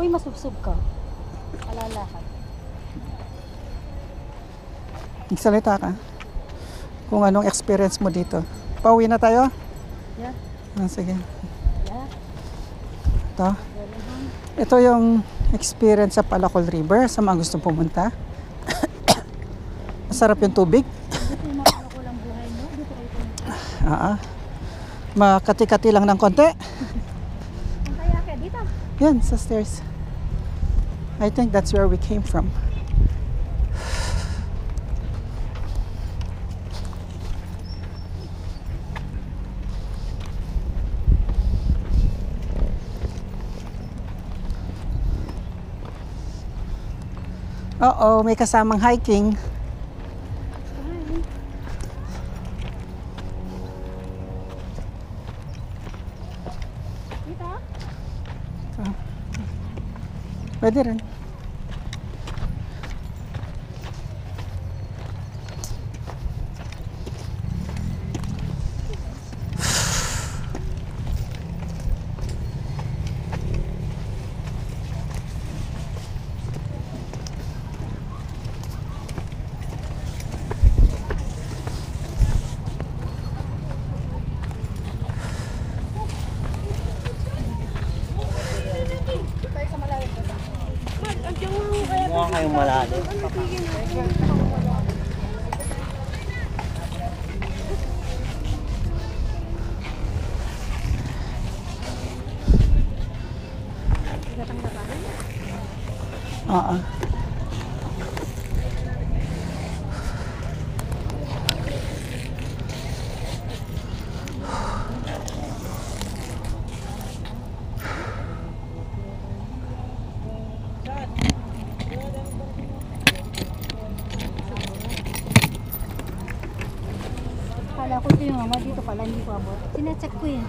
Uy, masubsob ka. Alalakad. Magsalita ka. Kung anong experience mo dito. Pauwi na tayo? Yeah. Sige. Yeah. Ito. Ito yung experience sa Palacol River sa mga gusto pumunta. Masarap yung tubig. Dito yung mapalakol ang buhay mo. Dito kayo pumunta. Makati-kati lang ng konti. Ang kaya kaya dito. Yan, sa stairs. I think that's where we came from. Oo, may kasamang hiking. Dito? Pwede rin. Mukha kayong malalim. Oo. Kala ko ito yung mama dito pala, hindi ko abot. Sinecheck ko yun.